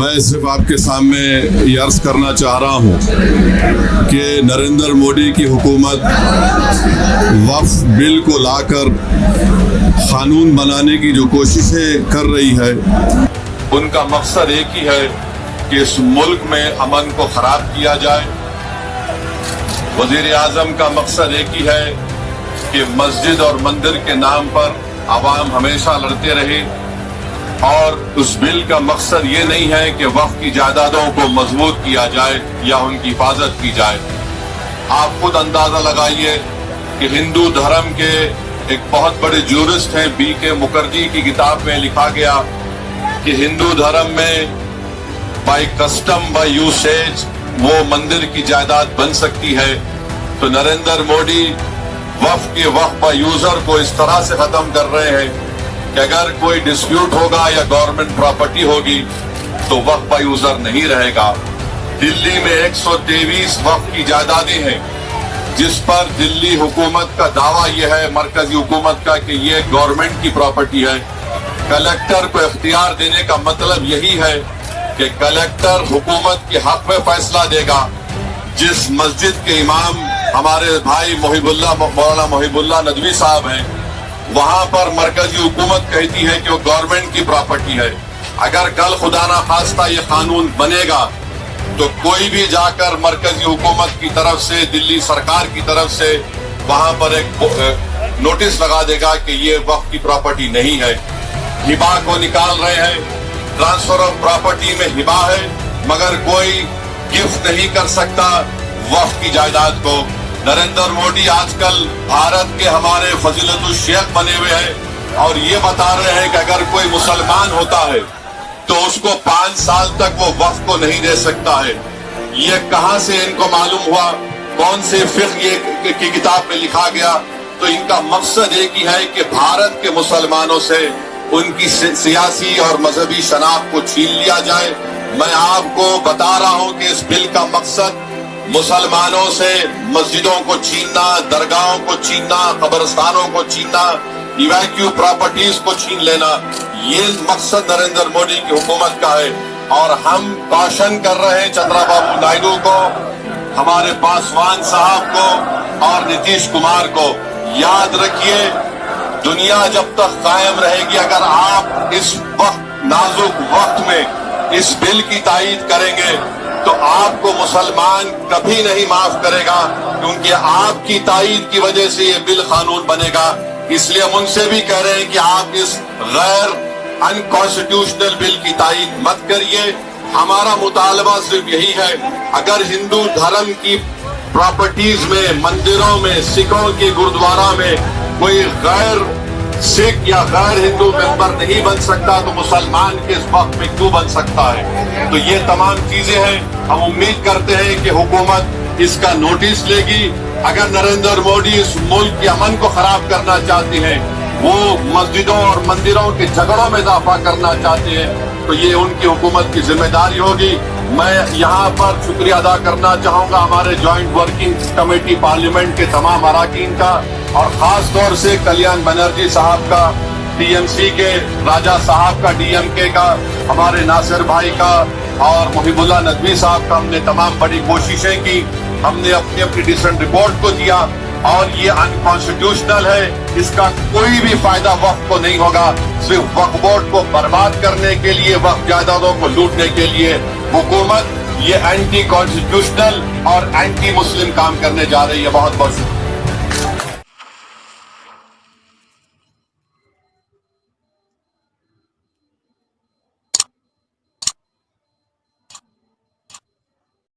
میں صرف آپ کے سامنے یہ عرض کرنا چاہ رہا ہوں کہ نریندر مودی کی حکومت وقف بل کو لا کر قانون بنانے کی جو کوششیں کر رہی ہے ان کا مقصد ایک ہی ہے کہ اس ملک میں امن کو خراب کیا جائے۔ وزیر اعظم کا مقصد ایک ہی ہے کہ مسجد اور مندر کے نام پر عوام ہمیشہ لڑتے رہے، اور اس بل کا مقصد یہ نہیں ہے کہ وقف کی جائیدادوں کو مضبوط کیا جائے یا ان کی حفاظت کی جائے۔ آپ خود اندازہ لگائیے کہ ہندو دھرم کے ایک بہت بڑے جورسٹ ہیں BK مکھرجی کی کتاب میں لکھا گیا کہ ہندو دھرم میں بائی کسٹم بائی یوسیج وہ مندر کی جائیداد بن سکتی ہے، تو نریندر مودی وقف کے وقف بائی یوزر کو اس طرح سے ختم کر رہے ہیں کہ اگر کوئی ڈسپیوٹ ہوگا یا گورنمنٹ پراپرٹی ہوگی تو وقف بائی یوزر نہیں رہے گا۔ دلی میں 123 وقف کی جائیدادیں ہیں جس پر دلی حکومت کا دعویٰ یہ ہے، مرکزی حکومت کا، کہ یہ گورنمنٹ کی پراپرٹی ہے۔ کلیکٹر کو اختیار دینے کا مطلب یہی ہے کہ کلیکٹر حکومت کے حق میں فیصلہ دے گا۔ جس مسجد کے امام ہمارے بھائی مولانا محب اللہ ندوی صاحب ہیں، وہاں پر مرکزی حکومت کہتی ہے کہ وہ گورنمنٹ کی پراپرٹی ہے۔ اگر کل خدا نہ خواستہ یہ قانون بنے گا تو کوئی بھی جا کر مرکزی حکومت کی طرف سے، دلی سرکار کی طرف سے وہاں پر ایک نوٹس لگا دے گا کہ یہ وقف کی پراپرٹی نہیں ہے۔ ہبا کو نکال رہے ہیں، ٹرانسفر آف پراپرٹی میں ہبا ہے مگر کوئی گفٹ نہیں کر سکتا وقف کی جائیداد کو۔ نریندر مودی آج کل بھارت کے ہمارے فضیلت الشیخ بنے ہوئے ہیں اور یہ بتا رہے ہیں کہ اگر کوئی مسلمان ہوتا ہے تو اس کو 5 سال تک وہ وقف کو نہیں دے سکتا ہے۔ یہ کہاں سے ان کو معلوم ہوا؟ کون سے فقہ کی کتاب میں لکھا گیا؟ تو ان کا مقصد ایک ہی ہے کہ بھارت کے مسلمانوں سے ان کی سیاسی اور مذہبی شناخت کو چھین لیا جائے۔ میں آپ کو بتا رہا ہوں کہ اس بل کا مقصد مسلمانوں سے مسجدوں کو چھیننا، درگاہوں کو چھیننا، قبرستانوں کو چھیننا، ایویکیو پراپرٹیز کو چھین لینا، یہ مقصد نریندر مودی کی حکومت کا ہے۔ اور ہم کوشن کر رہے ہیں چندرا بابو نائیڈو کو، ہمارے پاسوان صاحب کو اور نتیش کمار کو، یاد رکھیے دنیا جب تک قائم رہے گی، اگر آپ اس وقت نازک وقت میں اس بل کی تائید کریں گے تو آپ کو مسلمان کبھی نہیں معاف کرے گا، کیونکہ آپ کی تائید کی وجہ سے یہ بل قانون بنے گا۔ اس لیے ہم ان سے بھی کہہ رہے ہیں کہ آپ اس غیر انکانسٹیٹیوشنل بل کی تائید مت کریے۔ ہمارا مطالبہ صرف یہی ہے، اگر ہندو دھرم کی پراپرٹیز میں، مندروں میں، سکھوں کے گرودوارا میں کوئی غیر سکھ یا غیر ہندو ممبر نہیں بن سکتا تو مسلمان کے اس وقت میں کیوں بن سکتا ہے؟ تو یہ تمام چیزیں ہیں، ہم امید کرتے ہیں کہ حکومت اس کا نوٹس لے گی۔ اگر نریندر مودی اس ملک کے امن کو خراب کرنا چاہتے ہیں، وہ مسجدوں اور مندروں کے جھگڑوں میں اضافہ کرنا چاہتے ہیں، تو یہ ان کی حکومت کی ذمہ داری ہوگی۔ میں یہاں پر شکریہ ادا کرنا چاہوں گا ہمارے جوائنٹ ورکنگ کمیٹی پارلیمنٹ کے تمام اراکین کا، اور خاص طور سے کلیان بنرجی صاحب کا، TMC کے راجہ صاحب کا، DMK کا، ہمارے ناصر بھائی کا اور محب اللہ ندوی صاحب کا۔ ہم نے تمام بڑی کوششیں کی، ہم نے اپنی ڈیسنٹ رپورٹ کو دیا، اور یہ انکانسٹیٹیوشنل ہے، اس کا کوئی بھی فائدہ وقف کو نہیں ہوگا۔ صرف وقف بورڈ کو برباد کرنے کے لیے، وقف جائیدادوں کو لوٹنے کے لیے حکومت یہ اینٹی کانسٹیٹیوشنل اور اینٹی مسلم کام کرنے جا رہی ہے۔ بہت بہت شکریہ۔